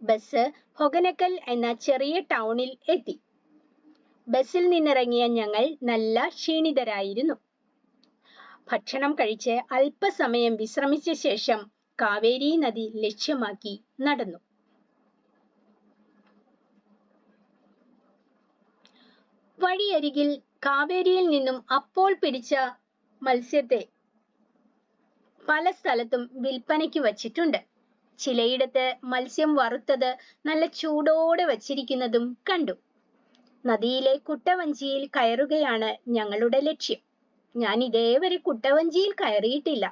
Speaker 1: ബസ് ഹൊഗനക്കൽ എന്ന ചെറിയ ടൗണിൽ എത്തി. ബസ്സിൽ നിന്നിറങ്ങിയ ഞങ്ങൾ നല്ല ക്ഷീണിതരായിരുന്നു. ഭക്ഷണം കഴിച്ച് അല്പസമയം വിശ്രമിച്ച ശേഷം കാവേരി നദി ലക്ഷ്യമാക്കി നടന്നു. വഴിയരികിൽ കാവേരിയിൽ നിന്നും അപ്പോൾ പിടിച്ച മത്സ്യത്തെ പല സ്ഥലത്തും വിൽപ്പനയ്ക്ക് വച്ചിട്ടുണ്ട്. ചിലയിടത്ത് മത്സ്യം വറുത്തത് നല്ല ചൂടോടെ വച്ചിരിക്കുന്നതും കണ്ടു. നദിയിലെ കുട്ടവഞ്ചിയിൽ കയറുകയാണ് ഞങ്ങളുടെ ലക്ഷ്യം. ഞാൻ ഇതേവരെ കുട്ടവഞ്ചിയിൽ കയറിയിട്ടില്ല.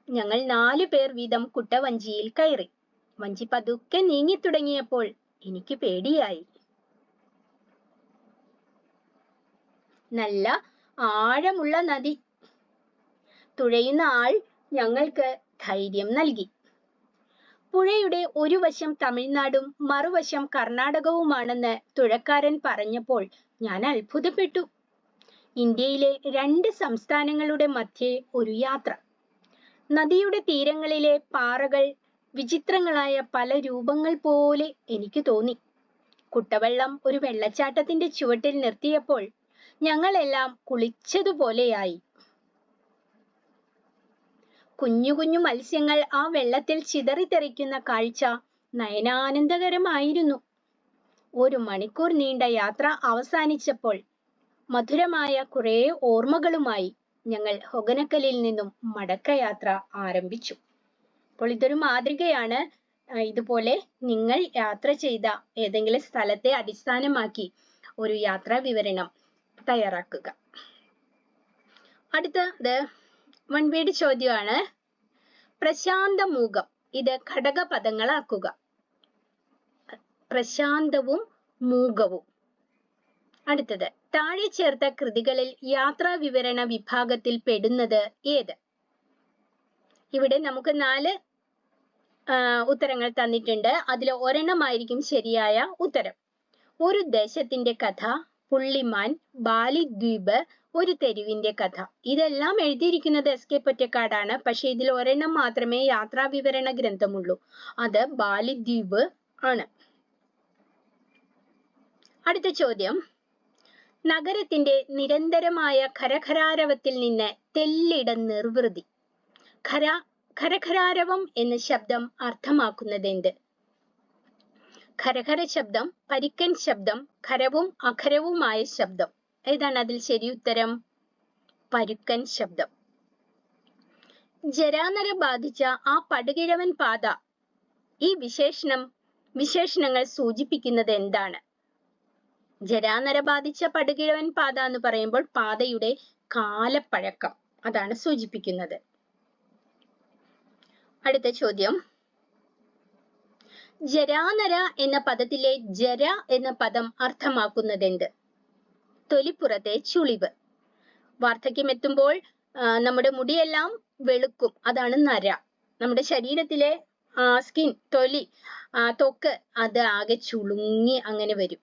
Speaker 1: ഞങ്ങൾ 4 പേർ വീതം കുട്ടവഞ്ചിയിൽ കയറി. വഞ്ചി പതുക്കെ നീങ്ങി തുടങ്ങിയപ്പോൾ എനിക്ക് പേടിയായി. നല്ല ആഴമുള്ള നദി. തുഴയുന്ന ആൾ ഞങ്ങൾക്ക് ധൈര്യം നൽകി. പുഴയുടെ ഒരു വശം തമിഴ്നാടും മറുവശം കർണാടകവുമാണെന്ന് തുഴക്കാരൻ പറഞ്ഞപ്പോൾ ഞാൻ അത്ഭുതപ്പെട്ടു. ഇന്ത്യയിലെ 2 സംസ്ഥാനങ്ങളുടെ മധ്യേ ഒരു യാത്ര. നദിയുടെ തീരങ്ങളിലെ പാറകൾ വിചിത്രങ്ങളായ പല രൂപങ്ങൾ പോലെ എനിക്ക് തോന്നി. കുട്ടവെള്ളം ഒരു വെള്ളച്ചാട്ടത്തിന്റെ ചുവട്ടിൽ നിർത്തിയപ്പോൾ ഞങ്ങളെല്ലാം കുളിച്ചതുപോലെയായി. കുഞ്ഞു കുഞ്ഞു മത്സ്യങ്ങൾ ആ വെള്ളത്തിൽ ചിതറിത്തെറിക്കുന്ന കാഴ്ച നയനാനന്ദകരമായിരുന്നു. 1 മണിക്കൂർ നീണ്ട യാത്ര അവസാനിച്ചപ്പോൾ മധുരമായ കുറെ ഓർമ്മകളുമായി ഞങ്ങൾ ഹൊഗനക്കലിൽ നിന്നും മടക്കയാത്ര ആരംഭിച്ചു. അപ്പോൾ ഇതൊരു മാതൃകയാണ്. ഇതുപോലെ നിങ്ങൾ യാത്ര ചെയ്ത ഏതെങ്കിലും സ്ഥലത്തെ അടിസ്ഥാനമാക്കി ഒരു യാത്രാ വിവരണം തയ്യാറാക്കുക. അടുത്തത് വൺ വേർഡ് ചോദ്യമാണ്. പ്രശാന്തമൂകം. ഇത് ഘടകപദങ്ങളാക്കുക. പ്രശാന്തവും മൂകവും. അടുത്തത്, താഴെ ചേർത്ത കൃതികളിൽ യാത്രാ വിവരണ വിഭാഗത്തിൽ പെടുന്നത് ഏത്? ഇവിടെ നമുക്ക് 4 ഉത്തരങ്ങൾ തന്നിട്ടുണ്ട്. അതിൽ ഒരെണ്ണമായിരിക്കും ശരിയായ ഉത്തരം. ഒരു ദേശത്തിന്റെ കഥ, പുള്ളിമാൻ, ബാലിദ്വീപ്, ഒരു തെരുവിന്റെ കഥ. ഇതെല്ലാം എഴുതിയിരിക്കുന്നത് എസ്.കെ. പൊറ്റക്കാടാണ്. പക്ഷെ ഇതിൽ ഒരെണ്ണം മാത്രമേ യാത്രാ വിവരണ ഗ്രന്ഥമുള്ളൂ. അത് ബാലിദ്വീപ് ആണ്. അടുത്ത ചോദ്യം, നഗരത്തിന്റെ നിരന്തരമായ ഖരഖരാരവത്തിൽ നിന്ന് തെല്ലിട നിർവൃതി. ഖരഖരാരവം എന്ന ശബ്ദം അർത്ഥമാക്കുന്നത് എന്ത്? ഖരഖര ശബ്ദം, പരിക്കൻ ശബ്ദം, ഖരവും അഖരവുമായ ശബ്ദം. ഏതാണ് അതിൽ ശരി ഉത്തരം? പരുക്കൻ ശബ്ദം. ജരാനര ബാധിച്ച ആ പടുകിഴവൻ പാത, ഈ വിശേഷണങ്ങൾ സൂചിപ്പിക്കുന്നത് എന്താണ്? ജരാനര ബാധിച്ച പടുകിഴവൻ പാത എന്ന് പറയുമ്പോൾ പാതയുടെ കാലപ്പഴക്കം അതാണ് സൂചിപ്പിക്കുന്നത്. അടുത്ത ചോദ്യം, ജരാനര എന്ന പദത്തിലെ ജര എന്ന പദം അർത്ഥമാക്കുന്നത് എന്ത്? തൊലിപ്പുറത്തെ ചുളിവ്. വാർദ്ധക്യം എത്തുമ്പോൾ നമ്മുടെ മുടിയെല്ലാം വെളുക്കും, അതാണ് നര. നമ്മുടെ ശരീരത്തിലെ സ്കിൻ, തൊലി, ത്വക്ക് അത് ആകെ ചുളുങ്ങി അങ്ങനെ വരും.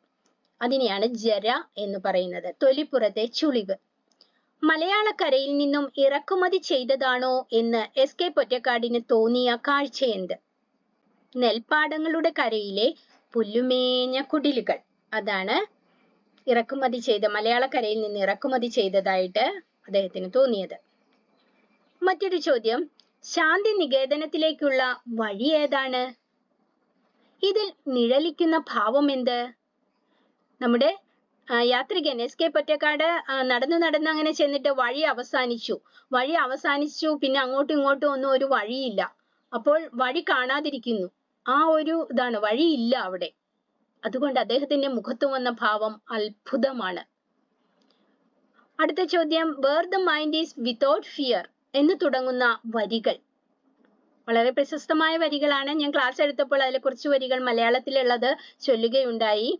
Speaker 1: അതിനെയാണ് ജര എന്ന് പറയുന്നത്, തൊലിപ്പുറത്തെ ചുളിവ്. മലയാളക്കരയിൽ നിന്നും ഇറക്കുമതി ചെയ്തതാണോ എന്ന് എസ്.കെ. പൊറ്റക്കാടിന് തോന്നിയ കാഴ്ചയെന്ത്? നെൽപ്പാടങ്ങളുടെ കരയിലെ പുല്ലുമേഞ്ഞ കുടിലുകൾ. അതാണ് മലയാളക്കരയിൽ നിന്ന് ഇറക്കുമതി ചെയ്തതായിട്ട് അദ്ദേഹത്തിന് തോന്നിയത്. മറ്റൊരു ചോദ്യം, ശാന്തി നികേതനത്തിലേക്കുള്ള വഴി ഏതാണ്? ഇതിൽ നിഴലിക്കുന്ന ഭാവം എന്ത്? നമ്മുടെ യാത്രികൻ എസ് കെ പൊറ്റക്കാട് നടന്ന് അങ്ങനെ ചെന്നിട്ട് വഴി അവസാനിച്ചു പിന്നെ അങ്ങോട്ടും ഇങ്ങോട്ടും ഒന്നും ഒരു വഴിയില്ല. അപ്പോൾ വഴി കാണാതിരിക്കുന്നു. ആ ഒരു ഇതാണ്, വഴിയില്ല അവിടെ. അതുകൊണ്ട് അദ്ദേഹത്തിന്റെ മുഖത്ത് വന്ന ഭാവം അത്ഭുതമാണ്. അടുത്ത ചോദ്യം, where the mind is without fear എന്ന് തുടങ്ങുന്ന വരികൾ വളരെ പ്രശസ്തമായ വരികളാണ്. ഞാൻ ക്ലാസ് എടുത്തപ്പോൾ അതിൽ കുറച്ച് വരികൾ മലയാളത്തിലുള്ളത് ചൊല്ലുകയുണ്ടായി.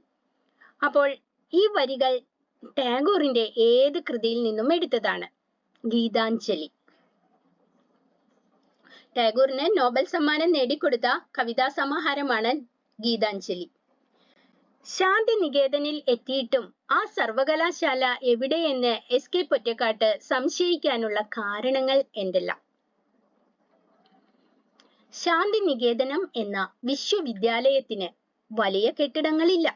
Speaker 1: അപ്പോൾ ഈ വരികൾ ടാഗോറിന്റെ ഏത് കൃതിയിൽ നിന്നും എടുത്തതാണ്? ഗീതാഞ്ജലി. ടാഗോറിന് നോബൽ സമ്മാനം നേടിക്കൊടുത്ത കവിതാ സമാഹാരമാണ് ഗീതാഞ്ജലി. ശാന്തി നികേതനിൽ എത്തിയിട്ടും ആ സർവകലാശാല എവിടെയെന്ന് എസ് കെ പൊറ്റക്കാട്ട് സംശയിക്കാനുള്ള കാരണങ്ങൾ എന്തെല്ലാം? ശാന്തി നികേതനം എന്ന വിശ്വവിദ്യാലയത്തിന് വലിയ കെട്ടിടങ്ങളില്ല.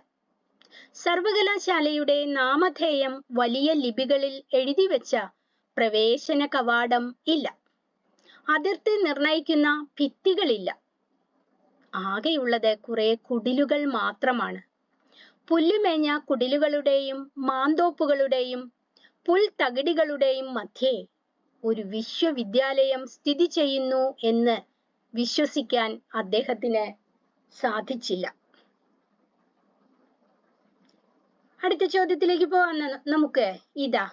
Speaker 1: സർവകലാശാലയുടെ നാമധേയം വലിയ ലിപികളിൽ എഴുതിവെച്ച പ്രവേശന കവാടം ഇല്ല. അതിർത്തി നിർണയിക്കുന്ന ഭിത്തികളില്ല. ആകെയുള്ളത് കുറെ കുടിലുകൾ മാത്രമാണ്. പുല്ലുമേഞ്ഞ കുടിലുകളുടെയും മാന്തോപ്പുകളുടെയും പുൽത്തകിടികളുടെയും മധ്യേ ഒരു വിശ്വവിദ്യാലയം സ്ഥിതി ചെയ്യുന്നു എന്ന് വിശ്വസിക്കാൻ അദ്ദേഹത്തിന് സാധിച്ചില്ല. അടുത്ത ചോദ്യത്തിലേക്ക് പോവാൻ നമുക്ക്. ഇതാ,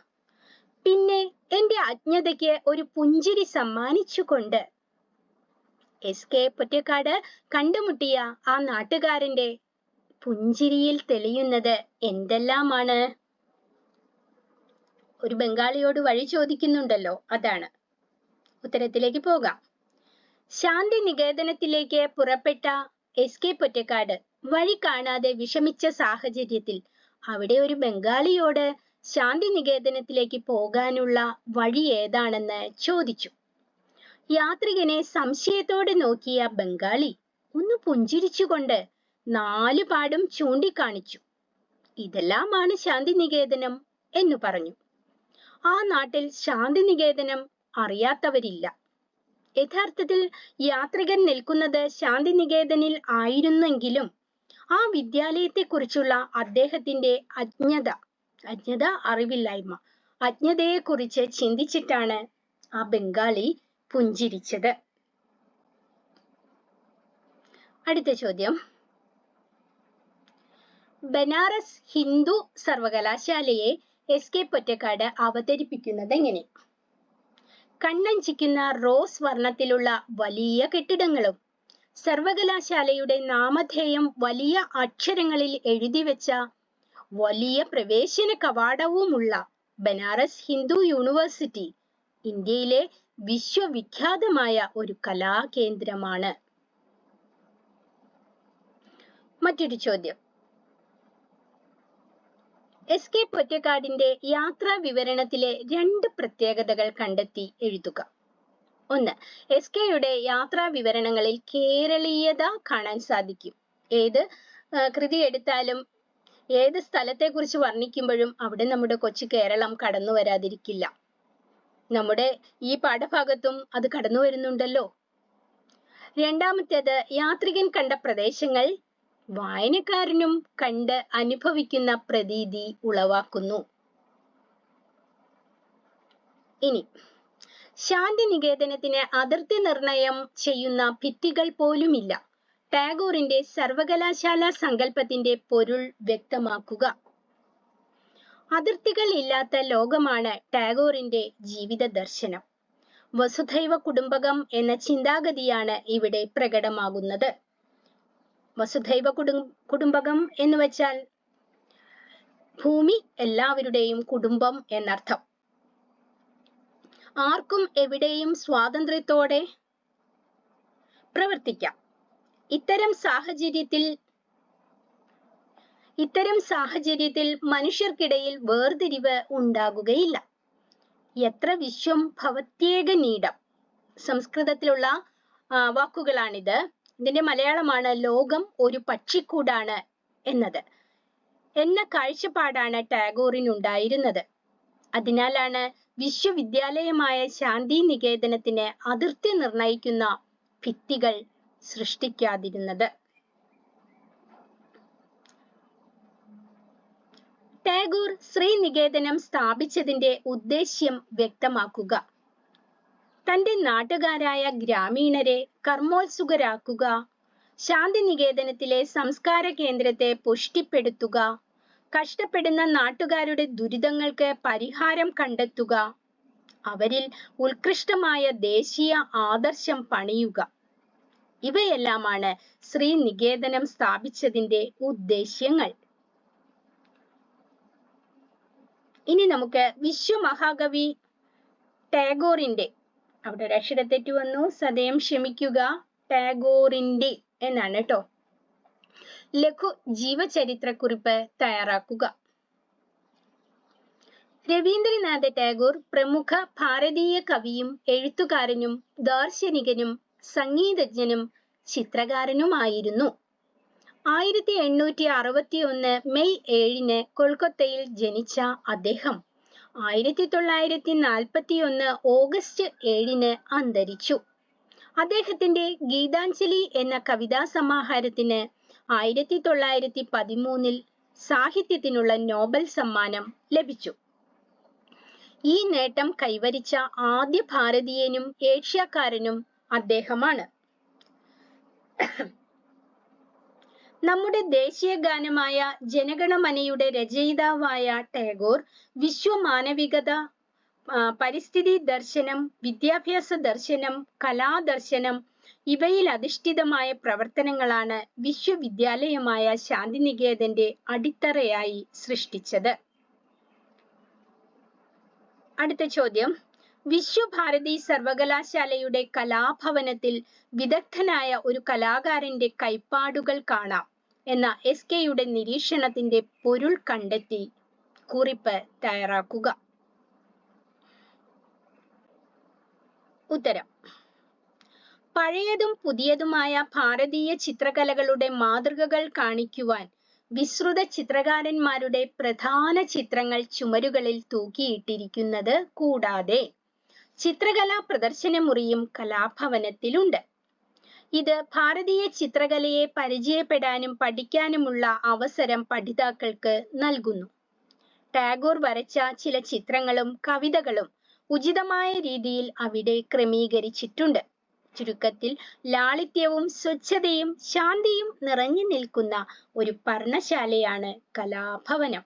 Speaker 1: പിന്നെ എന്റെ അജ്ഞതയ്ക്ക് ഒരു പുഞ്ചിരി സമ്മാനിച്ചുകൊണ്ട് എസ് കെ പൊറ്റക്കാട് കണ്ടുമുട്ടിയ ആ നാട്ടുകാരന്റെ പുഞ്ചിരിയിൽ തെളിയുന്നത് എന്തെല്ലാമാണ്? ഒരു ബംഗാളിയോട് വഴി ചോദിക്കുന്നുണ്ടല്ലോ, അതാണ്. ഉത്തരത്തിലേക്ക് പോകാം. ശാന്തി നികേതനത്തിലേക്ക് പുറപ്പെട്ട എസ് കെ പൊറ്റക്കാട് വഴി കാണാതെ വിഷമിച്ച സാഹചര്യത്തിൽ അവിടെ ഒരു ബംഗാളിയോട് ശാന്തി നികേതനത്തിലേക്ക് പോകാനുള്ള വഴി ഏതാണെന്ന് ചോദിച്ചു. യാത്രികനെ സംശയത്തോടെ നോക്കിയ ബംഗാളി ഒന്ന് പുഞ്ചിരിച്ചുകൊണ്ട് 4 പാടും ചൂണ്ടിക്കാണിച്ചു. ഇതെല്ലാമാണ് ശാന്തി നികേതനം എന്ന് പറഞ്ഞു. ആ നാട്ടിൽ ശാന്തി നികേതനം അറിയാത്തവരില്ല. യഥാർത്ഥത്തിൽ യാത്രികൻ നിൽക്കുന്നത് ശാന്തി നികേതനിൽ ആയിരുന്നെങ്കിലും ആ വിദ്യാലയത്തെക്കുറിച്ചുള്ള അദ്ദേഹത്തിന്റെ അജ്ഞത അറിവില്ലായ്മ അജ്ഞതയെക്കുറിച്ച് ചിന്തിച്ചിട്ടാണ് ആ ബംഗാളി പുഞ്ചിരിച്ചത്. അടുത്ത ചോദ്യം, ബനാറസ് ഹിന്ദു സർവകലാശാലയെ എസ് കെ പൊറ്റക്കാട് അവതരിപ്പിക്കുന്നത് എങ്ങനെ? കണ്ണഞ്ചിക്കുന്ന റോസ് വർണ്ണത്തിലുള്ള വലിയ കെട്ടിടങ്ങളും സർവകലാശാലയുടെ നാമധേയം വലിയ അക്ഷരങ്ങളിൽ എഴുതിവെച്ച വലിയ പ്രവേശന കവാടവുമുള്ള ബനാറസ് ഹിന്ദു യൂണിവേഴ്സിറ്റി ഇന്ത്യയിലെ വിശ്വവിഖ്യാതമായ ഒരു കലാകേന്ദ്രമാണ്. മറ്റൊരു ചോദ്യം, എസ് കെ പൊറ്റക്കാടിന്റെ യാത്രാ വിവരണത്തിലെ 2 പ്രത്യേകതകൾ കണ്ടെത്തി എഴുതുക. 1. എസ് കെയുടെ യാത്രാ വിവരണങ്ങളിൽ കേരളീയത കാണാൻ സാധിക്കും. ഏത് കൃതി എടുത്താലും ഏത് സ്ഥലത്തെക്കുറിച്ച് വർണ്ണിക്കുമ്പോഴും അവിടെ നമ്മുടെ കൊച്ചു കേരളം കടന്നു വരാതിരിക്കില്ല. നമ്മുടെ ഈ പാഠഭാഗത്തും അത് കടന്നു വരുന്നുണ്ടല്ലോ. രണ്ടാമത്തേത്, യാത്രികൻ കണ്ട പ്രദേശങ്ങൾ വായനക്കാരനും കണ്ട് അനുഭവിക്കുന്ന പ്രതീതി ഉളവാക്കുന്നു. ഇനി ശാന്തി നികേതനത്തിന് അതിർത്തി നിർണയം ചെയ്യുന്ന ഭിത്തികൾ പോലുമില്ല. ടാഗോറിന്റെ സർവകലാശാല സങ്കല്പത്തിന്റെ പൊരുൾ വ്യക്തമാക്കുക. അതിർത്തികൾ ഇല്ലാത്ത ലോകമാണ് ടാഗോറിന്റെ ജീവിത ദർശനം. വസുധൈവ കുടുംബകം എന്ന ചിന്താഗതിയാണ് ഇവിടെ പ്രകടമാകുന്നത്. വസുധൈവ കുടുംബകം എന്ന് വെച്ചാൽ ഭൂമി എല്ലാവരുടെയും കുടുംബം എന്നർത്ഥം. ആർക്കും എവിടെയും സ്വാതന്ത്ര്യത്തോടെ പ്രവർത്തിക്കാം. ഇത്തരം സാഹചര്യത്തിൽ മനുഷ്യർക്കിടയിൽ വേർതിരിവ് ഉണ്ടാകുകയില്ല. എത്ര വിശ്വം ഭവത്യേകനീടം, സംസ്കൃതത്തിലുള്ള വാക്കുകളാണിത്. ഇതിന്റെ മലയാളമാണ് ലോകം ഒരു പക്ഷിക്കൂടാണ് എന്ന കാഴ്ചപ്പാടാണ് ടാഗോറിനുണ്ടായിരുന്നത്. അതിനാലാണ് വിശ്വവിദ്യാലയമായ ശാന്തി നികേതനത്തിന് അതിർത്തി നിർണയിക്കുന്ന ഭിത്തികൾ സൃഷ്ടിക്കാതിരുന്നത്. ടാഗോർ ശ്രീനികേതനം സ്ഥാപിച്ചതിന്റെ ഉദ്ദേശ്യം വ്യക്തമാക്കുക. തന്റെ നാട്ടുകാരായ ഗ്രാമീണരെ കർമ്മോത്സുകരാക്കുക, ശാന്തിനികേതനത്തിലെ സംസ്കാര കേന്ദ്രത്തെ പുഷ്ടിപ്പെടുത്തുക, കഷ്ടപ്പെടുന്ന നാട്ടുകാരുടെ ദുരിതങ്ങൾക്ക് പരിഹാരം കണ്ടെത്തുക, അവരിൽ ഉത്കൃഷ്ടമായ ദേശീയ ആദർശം പണിയുക. ഇവയെല്ലാമാണ് ശ്രീനികേതനം സ്ഥാപിച്ചതിന്റെ ഉദ്ദേശ്യങ്ങൾ. ഇനി നമുക്ക് വിശ്വമഹാകവി ടാഗോറിന്റെ, അവിടെ ഒരു അക്ഷരത്തെറ്റ് വന്നു, സദയം ക്ഷമിക്കുക, ടാഗോറിന്റെ എന്നാണ് കേട്ടോ, ലഘു ജീവചരിത്രക്കുറിപ്പ് തയ്യാറാക്കുക. രവീന്ദ്രനാഥ ടാഗോർ പ്രമുഖ ഭാരതീയ കവിയും എഴുത്തുകാരനും ദാർശനികനും സംഗീതജ്ഞനും ചിത്രകാരനുമായിരുന്നു. 1861 മെയ് 7 കൊൽക്കത്തയിൽ ജനിച്ച അദ്ദേഹം 1941 ഓഗസ്റ്റ് 7 അന്തരിച്ചു. അദ്ദേഹത്തിന്റെ ഗീതാഞ്ജലി എന്ന കവിതാ സമാഹാരത്തിന് 1913 സാഹിത്യത്തിനുള്ള നോബൽ സമ്മാനം ലഭിച്ചു. ഈ നേട്ടം കൈവരിച്ച ആദ്യ ഭാരതീയനും ഏഷ്യക്കാരനും അദ്ദേഹമാണ്. നമ്മുടെ ദേശീയ ഗാനമായ ജനഗണമനയുടെ രചയിതാവായ ടാഗോർ വിശ്വമാനവികത, പരിസ്ഥിതി ദർശനം, വിദ്യാഭ്യാസ ദർശനം, കലാദർശനം ഇവയിൽ അധിഷ്ഠിതമായ പ്രവർത്തനങ്ങളാണ് വിശ്വവിദ്യാലയമായ ശാന്തിനികേതന്റെ അടിത്തറയായി സൃഷ്ടിച്ചത്. അടുത്ത ചോദ്യം, വിശ്വഭാരതി സർവകലാശാലയുടെ കലാഭവനത്തിൽ വിദഗ്ധനായ ഒരു കലാകാരന്റെ കൈപ്പാടുകൾ കാണാം എന്ന എസ്.കെയുടെ നിരീക്ഷണത്തിന്റെ പൊരുൾ കണ്ടെത്തി കുറിപ്പ് തയ്യാറാക്കുക. ഉത്തരം: പഴയതും പുതിയതുമായ ഭാരതീയ ചിത്രകലകളുടെ മാതൃകകൾ കാണിക്കുവാൻ വിശ്രുത ചിത്രകാരന്മാരുടെ പ്രധാന ചിത്രങ്ങൾ ചുമരുകളിൽ തൂക്കിയിട്ടിരിക്കുന്നത് കൂടാതെ ചിത്രകലാ പ്രദർശന മുറിയും കലാഭവനത്തിലുണ്ട്. ഇത് ഭാരതീയ ചിത്രകലയെ പരിചയപ്പെടാനും പഠിക്കാനുമുള്ള അവസരം പഠിതാക്കൾക്ക് നൽകുന്നു. ടാഗോർ വരച്ച ചില ചിത്രങ്ങളും കവിതകളും ഉചിതമായ രീതിയിൽ അവിടെ ക്രമീകരിച്ചിട്ടുണ്ട്. ചുരുക്കത്തിൽ ലാളിത്യവും സ്വച്ഛതയും ശാന്തിയും നിറഞ്ഞു നിൽക്കുന്ന ഒരു പർണശാലയാണ് കലാഭവനം.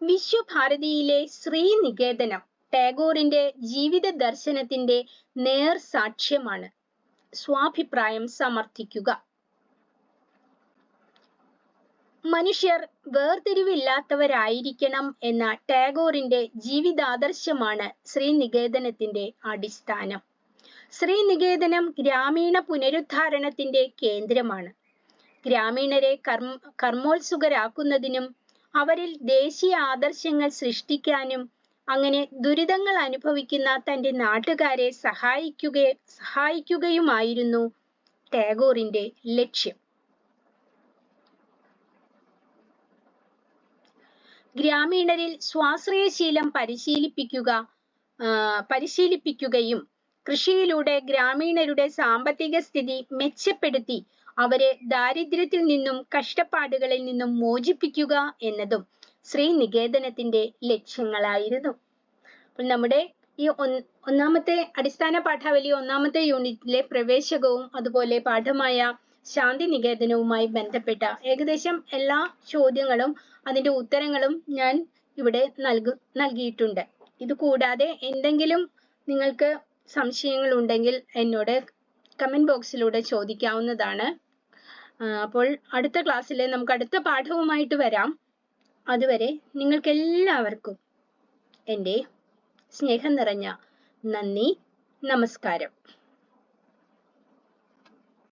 Speaker 1: വിശ്വഭാരതിയിലെ ശ്രീനികേതനം ടാഗോറിന്റെ ജീവിത ദർശനത്തിന്റെ നേർ സാക്ഷ്യമാണ്. സ്വാഭിപ്രായം സമർത്ഥിക്കുക. മനുഷ്യർ വേർതിരിവില്ലാത്തവരായിരിക്കണം എന്ന ടാഗോറിന്റെ ജീവിതാദർശമാണ് ശ്രീനികേതനത്തിന്റെ അടിസ്ഥാനം. ശ്രീനികേതനം ഗ്രാമീണ പുനരുദ്ധാരണത്തിന്റെ കേന്ദ്രമാണ്. ഗ്രാമീണരെ കർമ്മോത്സുകരാക്കുന്നതിനും അവരിൽ ദേശീയ ആദർശങ്ങൾ സൃഷ്ടിക്കാനും അങ്ങനെ ദുരിതങ്ങൾ അനുഭവിക്കുന്ന തന്റെ നാട്ടുകാരെ സഹായിക്കുകയുമായിരുന്നു ടാഗോറിന്റെ ലക്ഷ്യം. ഗ്രാമീണരിൽ സ്വാശ്രയശീലം പരിശീലിപ്പിക്കുകയും കൃഷിയിലൂടെ ഗ്രാമീണരുടെ സാമ്പത്തിക സ്ഥിതി മെച്ചപ്പെടുത്തി അവരെ ദാരിദ്ര്യത്തിൽ നിന്നും കഷ്ടപ്പാടുകളിൽ നിന്നും മോചിപ്പിക്കുക എന്നതും ശ്രീനികേതനത്തിന്റെ ലക്ഷ്യങ്ങളായിരുന്നു. അപ്പോൾ നമ്മുടെ ഈ ഒന്നാമത്തെ അടിസ്ഥാന പാഠാവലി 1ാമത്തെ യൂണിറ്റിലെ പ്രവേശകവും അതുപോലെ പാഠമായ ശാന്തിനികേതനവുമായി ബന്ധപ്പെട്ട ഏകദേശം എല്ലാ ചോദ്യങ്ങളും അതിന്റെ ഉത്തരങ്ങളും ഞാൻ ഇവിടെ നൽകിയിട്ടുണ്ട്. ഇത് കൂടാതെ എന്തെങ്കിലും നിങ്ങൾക്ക് സംശയങ്ങൾ ഉണ്ടെങ്കിൽ എന്നോട് കമന്റ് ബോക്സിലൂടെ ചോദിക്കാവുന്നതാണ്. അപ്പോൾ അടുത്ത ക്ലാസ്സിൽ നമുക്ക് അടുത്ത പാഠവുമായിട്ട് വരാം. അതുവരെ നിങ്ങൾക്ക് എല്ലാവർക്കും എൻ്റെ സ്നേഹം നിറഞ്ഞ നന്ദി, നമസ്കാരം.